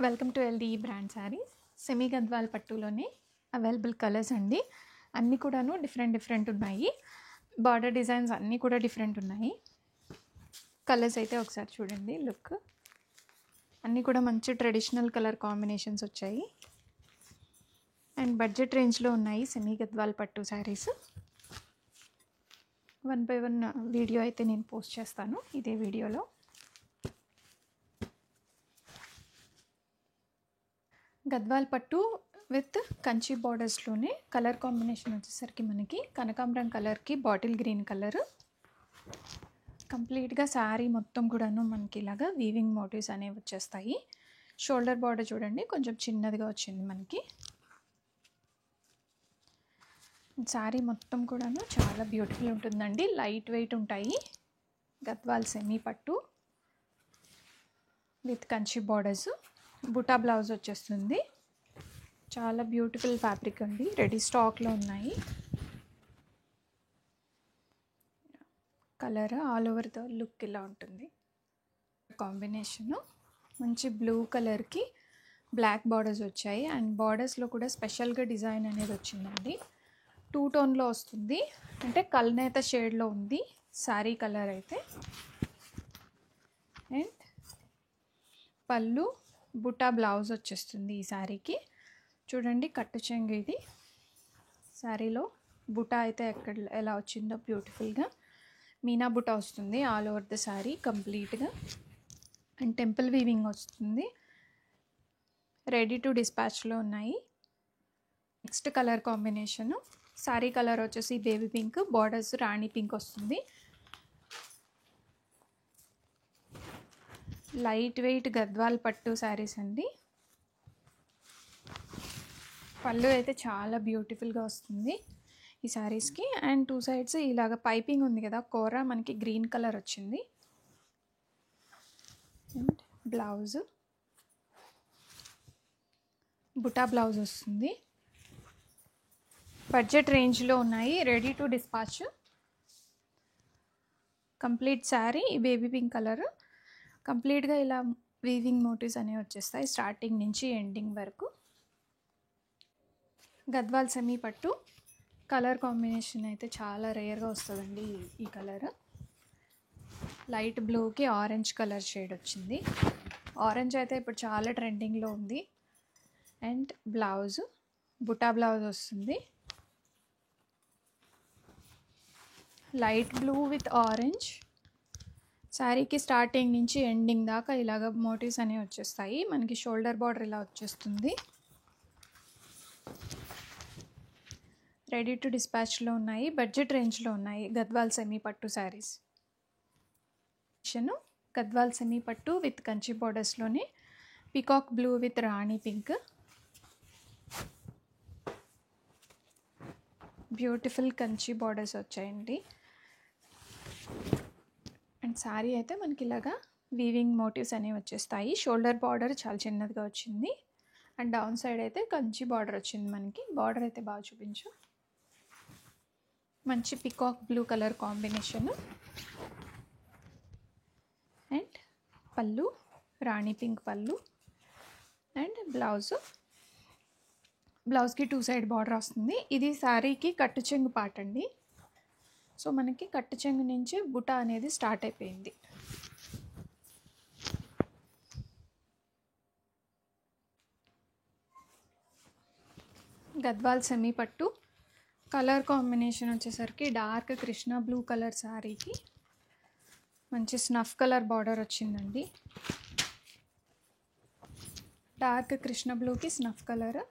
Welcome to LD brand saris. Semi Gadwal పట్టులోనే available colours అండి. అన్నీ కూడాను డిఫరెంట్ ఉన్నాయి. బార్డర్ డిజైన్స్ అన్నీ కూడా డిఫరెంట్ ఉన్నాయి. కలర్స్ అయితే ఒకసారి చూడండి. లుక్ అన్నీ కూడా మంచి ట్రెడిషనల్ కలర్ కాంబినేషన్స్ వచ్చాయి అండ్ బడ్జెట్ రేంజ్లో ఉన్నాయి సెమీ గద్వాల్ పట్టు శారీస్. 1 by 1 వీడియో అయితే నేను పోస్ట్ చేస్తాను ఇదే వీడియోలో. గద్వాల్ పట్టు విత్ కంచి బార్డర్స్లోనే కలర్ కాంబినేషన్ వచ్చేసరికి మనకి కనకాంబరం కలర్కి బాటిల్ గ్రీన్ కలర్. కంప్లీట్గా శారీ మొత్తం కూడాను మనకి ఇలాగా వీవింగ్ మోటివ్స్ అనేవి వచ్చేస్తాయి. షోల్డర్ బార్డర్ చూడండి కొంచెం చిన్నదిగా వచ్చింది మనకి. శారీ మొత్తం కూడాను చాలా బ్యూటిఫుల్ ఉంటుందండి. లైట్ వెయిట్ ఉంటాయి. గద్వాల్ సెమీ పట్టు విత్ కంచి బార్డర్స్. బుటా బ్లౌజ్ వచ్చేస్తుంది. చాలా బ్యూటిఫుల్ ఫ్యాబ్రిక్ అండి. రెడీ స్టాక్లో ఉన్నాయి. Colour all over the look ఇలా ఉంటుంది. కాంబినేషను మంచి బ్లూ కలర్కి బ్లాక్ బార్డర్స్ వచ్చాయి అండ్ బార్డర్స్లో కూడా స్పెషల్గా డిజైన్ అనేది వచ్చిందండి. 2 టోన్లో వస్తుంది, అంటే కల్నేత షేడ్లో ఉంది శారీ కలర్ అయితే. అండ్ పళ్ళు బుటా బ్లౌజ్ వచ్చేస్తుంది ఈ శారీకి. చూడండి కట్టు చెంగు ఇది. శారీలో బుటా అయితే ఎలా వచ్చిందో బ్యూటిఫుల్గా మీనా బుటా వస్తుంది ఆల్ ఓవర్ ద శారీ కంప్లీట్గా. అండ్ టెంపుల్ వీవింగ్ వస్తుంది. రెడీ టు డిస్పాచ్లో ఉన్నాయి. Next colour combination sari colour వచ్చేసి బేబీ పింక్, బార్డర్స్ రాణి పింక్ వస్తుంది. లైట్ వెయిట్ గద్వాల్ పట్టు శారీస్ అండి. పళ్ళు అయితే చాలా బ్యూటిఫుల్గా వస్తుంది ఈ శారీస్కి. అండ్ 2 సైడ్స్ ఇలాగ పైపింగ్ ఉంది కదా, కూర మనకి గ్రీన్ కలర్ వచ్చింది. అండ్ బ్లౌజ్ బుటా బ్లౌజ్ వస్తుంది. బడ్జెట్ రేంజ్లో ఉన్నాయి. Ready to dispatch. Complete sari baby pink colour. కంప్లీట్గా ఇలా వీవింగ్ మోటివ్స్ అనేవి వచ్చేస్తాయి స్టార్టింగ్ నుంచి ఎండింగ్ వరకు. గద్వాల్ సెమీ పట్టు కలర్ కాంబినేషన్ అయితే చాలా రేర్గా వస్తుందండి ఈ కలర్. లైట్ బ్లూకి ఆరెంజ్ కలర్ షేడ్ వచ్చింది. ఆరెంజ్ అయితే ఇప్పుడు చాలా ట్రెండింగ్లో ఉంది. అండ్ బ్లౌజ్ బుటా బ్లౌజ్ వస్తుంది. Light blue with orange. శారీకి స్టార్టింగ్ నుంచి ఎండింగ్ దాకా ఇలాగ మోటివ్స్ అనేవి వచ్చేస్తాయి. మనకి షోల్డర్ బార్డర్ ఇలా వచ్చేస్తుంది. రెడీ టు డిస్పాచ్లో ఉన్నాయి. బడ్జెట్ రేంజ్లో ఉన్నాయి గద్వాల్ సెమీ పట్టు శారీస్. గద్వాల్ సెమీ పట్టు విత్ కంచి బార్డర్స్లోనే పీకాక్ బ్లూ విత్ రాణి పింక్. బ్యూటిఫుల్ కంచి బార్డర్స్ వచ్చాయండి. అండ్ శారీ అయితే మనకి ఇలాగా వీవింగ్ మోటివ్స్ అనేవి వచ్చేస్తాయి. షోల్డర్ బార్డర్ చాలా చిన్నదిగా వచ్చింది. అండ్ డౌన్ సైడ్ అయితే కంచి బార్డర్ వచ్చింది మనకి. బార్డర్ అయితే బాగా చూపించు. మంచి peacock blue colour combination. And పళ్ళు రాణి పింక్ పళ్ళు. అండ్ బ్లౌజ్కి 2 సైడ్ బార్డర్ వస్తుంది. ఇది శారీకి కట్టు చెంగు పార్ట్ అండి. సో మనకి కట్టు చెంగు నుంచి బుటా అనేది స్టార్ట్ అయిపోయింది. గద్వాల్ సెమీ పట్టు కలర్ కాంబినేషన్ వచ్చేసరికి డార్క్ కృష్ణ బ్లూ కలర్ శారీకి మంచి స్నఫ్ కలర్ బార్డర్ వచ్చిందండి. డార్క్ కృష్ణ బ్లూకి స్నఫ్ కలర్.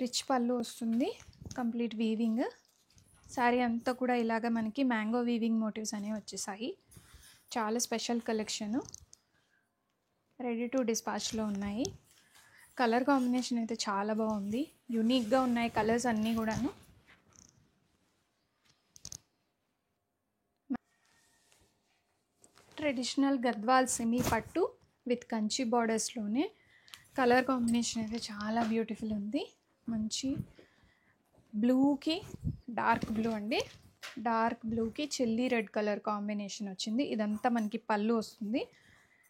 రిచ్ పళ్ళు వస్తుంది. Complete weaving. శారీ అంతా కూడా ఇలాగ మనకి మ్యాంగో వీవింగ్ మోటివ్స్ అనేవి వచ్చేసాయి. చాలా స్పెషల్ కలెక్షను. రెడీ టు డిస్పాచ్లో ఉన్నాయి. కలర్ కాంబినేషన్ అయితే చాలా బాగుంది. యూనిక్గా ఉన్నాయి కలర్స్ అన్నీ కూడాను. ట్రెడిషనల్ గద్వాల్ సెమీ పట్టు విత్ కంచి బార్డర్స్లోనే కలర్ కాంబినేషన్ అయితే చాలా బ్యూటిఫుల్ ఉంది. మంచి బ్లూకి డార్క్ బ్లూ అండి. డార్క్ బ్లూకి చెల్లీ రెడ్ కలర్ కాంబినేషన్ వచ్చింది. ఇదంతా మనకి పళ్ళు వస్తుంది.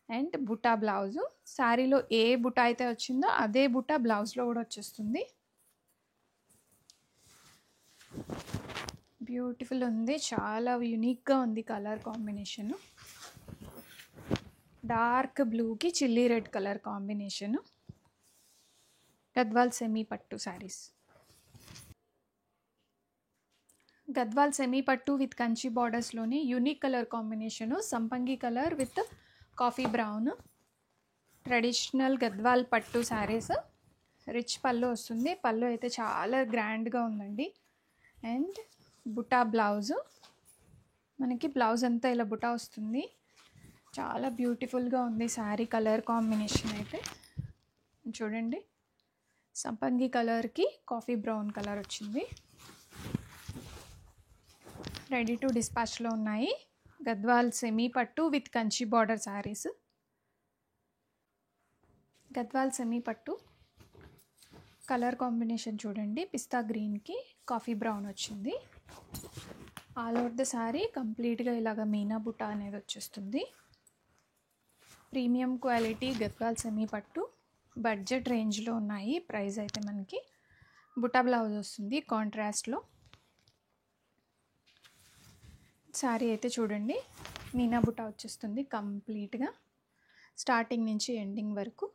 అండ్ బుటా బ్లౌజు. శారీలో ఏ బుటా అయితే వచ్చిందో అదే బుటా బ్లౌజ్లో కూడా వచ్చేస్తుంది. బ్యూటిఫుల్ ఉంది, చాలా యూనిక్గా ఉంది కలర్ కాంబినేషను. డార్క్ బ్లూకి chilli red colour combination. Gadwal semi పట్టు శారీస్. గద్వాల్ సెమీ పట్టు విత్ కంచి బార్డర్స్లోని యూనిక్ కలర్ కాంబినేషను. సంపంగి colour with coffee brown. Traditional Gadwal పట్టు శారీస్. రిచ్ పళ్ళు వస్తుంది. పళ్ళు అయితే చాలా గ్రాండ్గా ఉందండి. అండ్ బుటా బ్లౌజు, మనకి బ్లౌజ్ అంతా ఇలా బుటా వస్తుంది. చాలా బ్యూటిఫుల్గా ఉంది శారీ కలర్ కాంబినేషన్ అయితే. చూడండి, సంపంగి కలర్కి కాఫీ బ్రౌన్ కలర్ వచ్చింది. రెడీ టు డిస్పాచ్లో ఉన్నాయి గద్వాల్ సెమీ పట్టు with Kanchi border saris. Gadwal semi పట్టు కలర్ కాంబినేషన్ చూడండి, పిస్తా గ్రీన్కి కాఫీ బ్రౌన్ వచ్చింది. ఆల్ ఓవర్ ద శారీ కంప్లీట్గా ఇలాగ మీనా బుటా అనేది వచ్చేస్తుంది. ప్రీమియం క్వాలిటీ గద్వాల్ సెమీ పట్టు. బడ్జెట్ రేంజ్లో ఉన్నాయి. ప్రైస్ అయితే మనకి బుటా బ్లౌజ్ వస్తుంది కాంట్రాస్ట్లో. శారీ అయితే చూడండి, మీనా బుటా వచ్చేస్తుంది కంప్లీట్గా స్టార్టింగ్ నుంచి ఎండింగ్ వరకు.